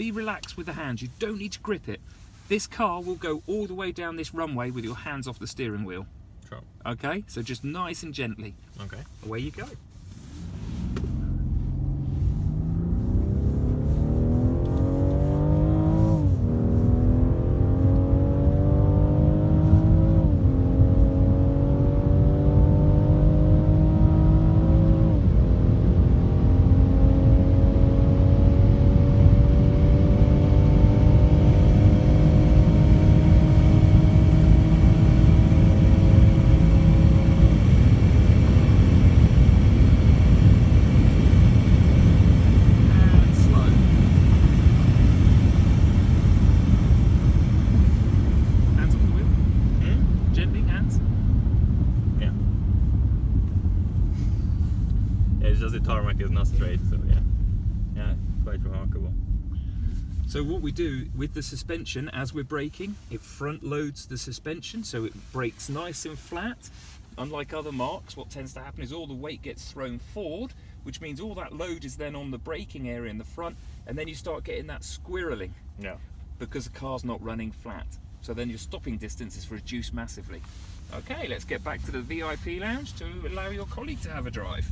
be relaxed with the hands. You don't need to grip it. This car will go all the way down this runway with your hands off the steering wheel. Sure. Okay, so just nice and gently. Okay. Away you go. Just the tarmac is not straight, so yeah, quite remarkable. So what we do with the suspension as we're braking, it front loads the suspension so it brakes nice and flat. Unlike other marques, what tends to happen is all the weight gets thrown forward, which means all that load is then on the braking area in the front, and then you start getting that squirreling. Yeah. Because the car's not running flat. So then your stopping distance is reduced massively. Okay, let's get back to the VIP lounge to allow your colleague to have a drive.